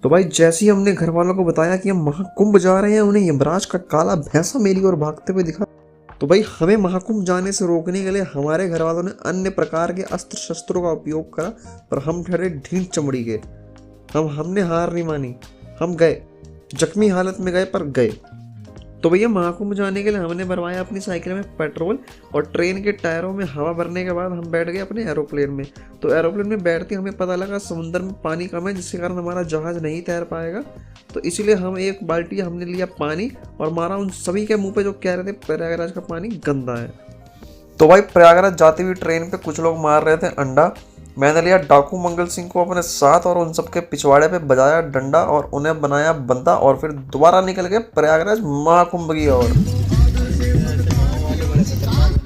तो भाई जैसे ही हमने घर वालों को बताया कि हम महाकुंभ जा रहे हैं, उन्हें यमराज का काला भैंसा मेरी ओर भागते हुए दिखा। तो भाई हमें महाकुंभ जाने से रोकने के लिए हमारे घर वालों ने अन्य प्रकार के अस्त्र शस्त्रों का उपयोग करा, पर हम ठहरे ढीठ चमड़ी के। हमने हार नहीं मानी। हम गए, जख्मी हालत में गए पर गए। तो भैया महाकुंभ जाने के लिए हमने भरवाया अपनी साइकिल में पेट्रोल, और ट्रेन के टायरों में हवा भरने के बाद हम बैठ गए अपने एरोप्लेन में। तो एरोप्लेन में बैठते हमें पता लगा समुद्र में पानी कम है, जिसके कारण हमारा जहाज़ नहीं तैर पाएगा। तो इसीलिए हम एक बाल्टी हमने लिया पानी और मारा उन सभी के मुंह पे जो कह रहे थे प्रयागराज का पानी गंदा है। तो भाई प्रयागराज जाती हुई ट्रेन पे कुछ लोग मार रहे थे अंडा। मैंने लिया डाकू मंगल सिंह को अपने साथ और उन सबके पिछवाड़े पे बजाया डंडा और उन्हें बनाया बंदा, और फिर दोबारा निकल गए प्रयागराज महाकुंभ की ओर।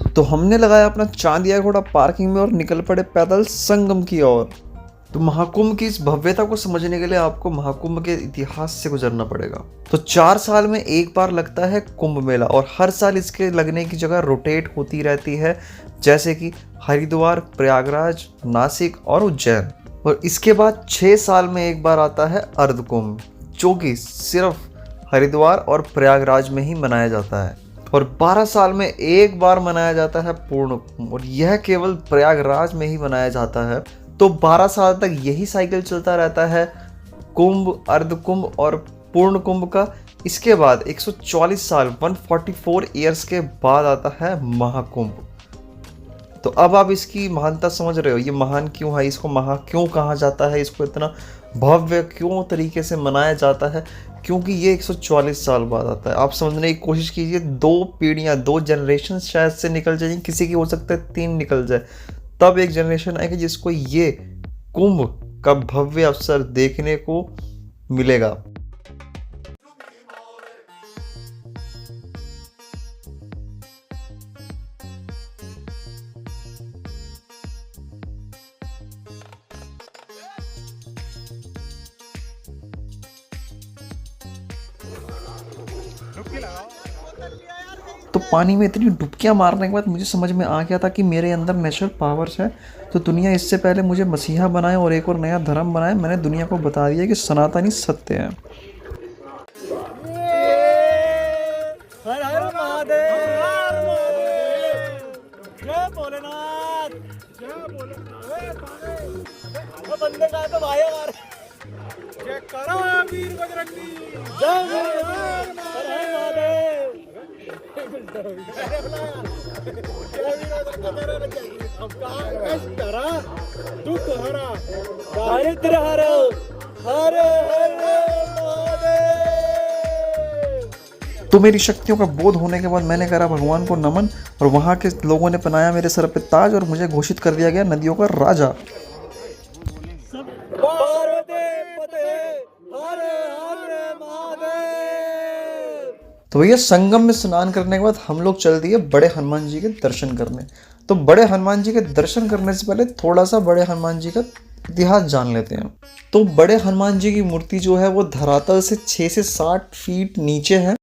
तो हमने लगाया अपना चांदिया घोड़ा पार्किंग में और निकल पड़े पैदल संगम की ओर। तो महाकुंभ की इस भव्यता को समझने के लिए आपको महाकुंभ के इतिहास से गुजरना पड़ेगा। तो 4 साल में एक बार लगता है कुंभ मेला, और हर साल इसके लगने की जगह रोटेट होती रहती है, जैसे कि हरिद्वार, प्रयागराज, नासिक और उज्जैन। और इसके बाद 6 साल में एक बार आता है अर्ध कुंभ, जो कि सिर्फ हरिद्वार और प्रयागराज में ही मनाया जाता है। और 12 साल में एक बार मनाया जाता है पूर्ण कुंभ, और यह केवल प्रयागराज में ही मनाया जाता है। तो 12 साल तक यही साइकिल चलता रहता है, कुंभ, अर्ध कुंभ और पूर्ण कुंभ का। इसके बाद 144 साल 144 ईयर्स के बाद आता है महाकुंभ। तो अब आप इसकी महानता समझ रहे हो, ये महान क्यों है, इसको महा क्यों कहा जाता है, इसको इतना भव्य क्यों तरीके से मनाया जाता है, क्योंकि ये 144 साल बाद आता है। आप समझने की कोशिश कीजिए, 2 पीढ़ियाँ, 2 जनरेशन शायद से निकल जाए, किसी की हो सकता है 3 निकल जाए, तब एक जनरेशन आएगी जिसको ये कुंभ का भव्य अवसर देखने को मिलेगा। तो पानी में इतनी डुबकियां मारने के बाद मुझे समझ में आ गया था कि मेरे अंदर नेचुरल पावर्स है। तो दुनिया इससे पहले मुझे मसीहा बनाए और एक और नया धर्म बनाए, मैंने दुनिया को बता दिया कि सनातनी सत्य है। हर हर महादेव, जय भोलेनाथ, जय भोलेनाथ। बंदे का तो भाई हमारे, जय करो वीर बजरंगी, जय भोलेनाथ, हर हर महादेव। अब कहा कष्ट हरा, दुख हरा, दारिद्र हरा, हर हर महादेव। तो मेरी शक्तियों का बोध होने के बाद मैंने करा भगवान को नमन, और वहाँ के लोगों ने पहनाया मेरे सर पे ताज और मुझे घोषित कर दिया गया नदियों का राजा। तो भैया संगम में स्नान करने के बाद हम लोग चल दिए बड़े हनुमान जी के दर्शन करने। तो बड़े हनुमान जी के दर्शन करने से पहले थोड़ा सा बड़े हनुमान जी का इतिहास जान लेते हैं। तो बड़े हनुमान जी की मूर्ति जो है वो धरातल से 6 से 7 फीट नीचे है।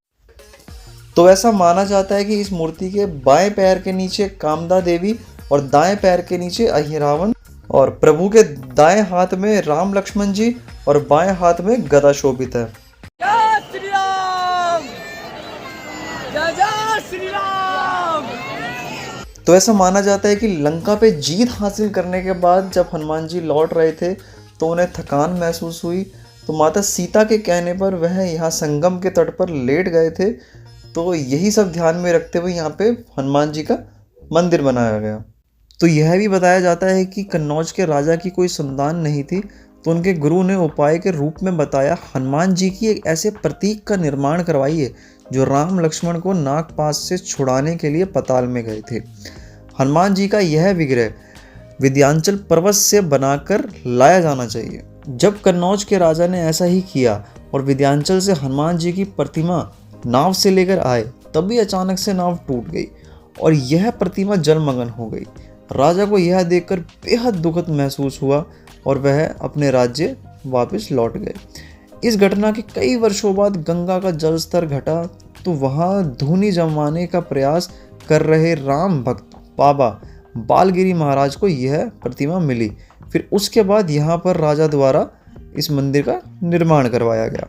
तो ऐसा माना जाता है कि इस मूर्ति के बाएं पैर के नीचे कामदा देवी और दाएं पैर के नीचे अहिरावण, और प्रभु के दाएं हाथ में राम लक्ष्मण जी और बाएं हाथ में गदा शोभित है। जय श्री राम, जय जय श्री राम। तो ऐसा माना जाता है कि लंका पे जीत हासिल करने के बाद जब हनुमान जी लौट रहे थे तो उन्हें थकान महसूस हुई। तो माता सीता के कहने पर वह यहाँ संगम के तट पर लेट गए थे। तो यही सब ध्यान में रखते हुए यहाँ पे हनुमान जी का मंदिर बनाया गया। तो यह भी बताया जाता है कि कन्नौज के राजा की कोई संतान नहीं थी, तो उनके गुरु ने उपाय के रूप में बताया हनुमान जी की एक ऐसे प्रतीक का निर्माण करवाइए जो राम लक्ष्मण को नागपाश से छुड़ाने के लिए पाताल में गए थे। हनुमान जी का यह विग्रह विंध्याचल पर्वत से बनाकर लाया जाना चाहिए। जब कन्नौज के राजा ने ऐसा ही किया और विंध्याचल से हनुमान जी की प्रतिमा नाव से लेकर आए, तभी अचानक से नाव टूट गई और यह प्रतिमा जलमग्न हो गई। राजा को यह देखकर बेहद दुखद महसूस हुआ और वह अपने राज्य वापस लौट गए। इस घटना के कई वर्षों बाद गंगा का जल स्तर घटा, तो वहाँ धूनी जमाने का प्रयास कर रहे राम भक्त बाबा बालगिरी महाराज को यह प्रतिमा मिली। फिर उसके बाद यहाँ पर राजा द्वारा इस मंदिर का निर्माण करवाया गया।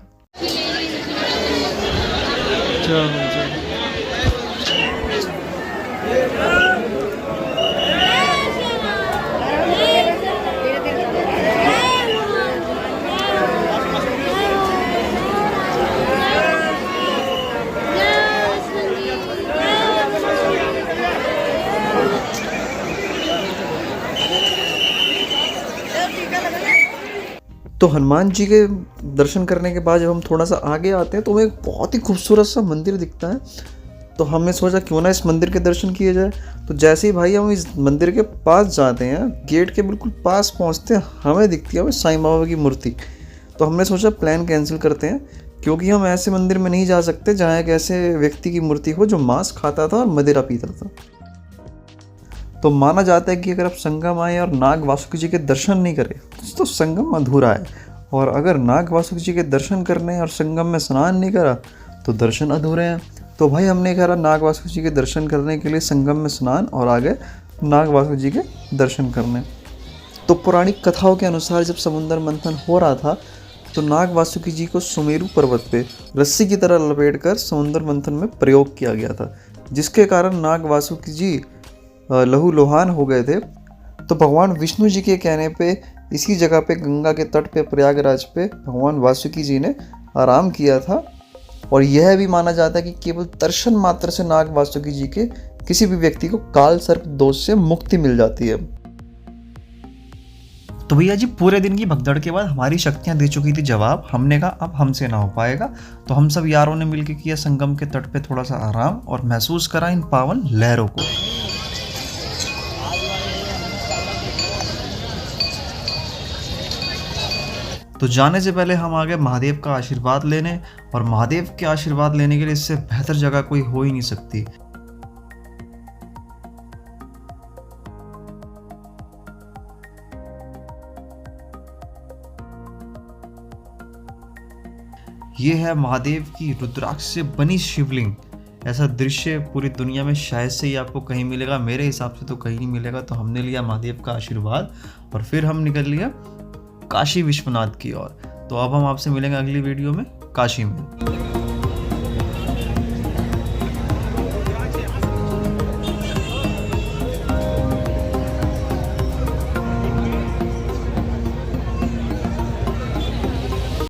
तो हनुमान जी के दर्शन करने के बाद जब हम थोड़ा सा आगे आते हैं तो हमें एक बहुत ही खूबसूरत सा मंदिर दिखता है। तो हमने सोचा क्यों ना इस मंदिर के दर्शन किए जाए। तो जैसे ही भाई हम इस मंदिर के पास जाते हैं, गेट के बिल्कुल पास पहुंचते हैं, हमें दिखती है साईं बाबा की मूर्ति। तो हमने सोचा प्लान कैंसिल करते हैं, क्योंकि हम ऐसे मंदिर में नहीं जा सकते जहाँ एक ऐसे व्यक्ति की मूर्ति हो जो मांस खाता था और मदिरा पीता था। तो माना जाता है कि अगर आप संगम आए और नाग वासुकी जी के दर्शन नहीं करें तो संगम अधूरा है, और अगर नाग वासुकी जी के दर्शन करने और संगम में स्नान नहीं करा तो दर्शन अधूरे हैं। तो भाई हमने कहा नाग वासुकी जी के दर्शन करने के लिए संगम में स्नान और आगे नाग वासुकी जी के दर्शन करने। तो पौराणिक कथाओं के अनुसार जब समुद्र मंथन हो रहा था तो नाग वासुकी जी को सुमेरु पर्वत पे रस्सी की तरह लपेटकर समुद्र मंथन में प्रयोग किया गया था, जिसके कारण नाग वासुकी जी लहूलुहान हो गए थे। तो भगवान विष्णु जी के कहने पे इसी जगह पे गंगा के तट पे प्रयागराज पे भगवान वासुकी जी ने आराम किया था, और यह भी माना जाता है कि केवल दर्शन मात्र से नाग वासुकी जी के किसी भी व्यक्ति को काल सर्प दोष से मुक्ति मिल जाती है। तो भैया जी पूरे दिन की भगदड़ के बाद हमारी शक्तियां दे चुकी थी जवाब। हमने कहा अब हमसे ना हो पाएगा, तो हम सब यारों ने मिलकर किया संगम के तट पे थोड़ा सा आराम और महसूस करा इन पावन लहरों को। तो जाने से पहले हम आ गए महादेव का आशीर्वाद लेने, और महादेव के आशीर्वाद लेने के लिए इससे बेहतर जगह कोई हो ही नहीं सकती। ये है महादेव की रुद्राक्ष से बनी शिवलिंग। ऐसा दृश्य पूरी दुनिया में शायद से ही आपको कहीं मिलेगा, मेरे हिसाब से तो कहीं नहीं मिलेगा। तो हमने लिया महादेव का आशीर्वाद और फिर हम निकल लिया काशी विश्वनाथ की ओर। तो अब हम आपसे मिलेंगे अगली वीडियो में काशी में।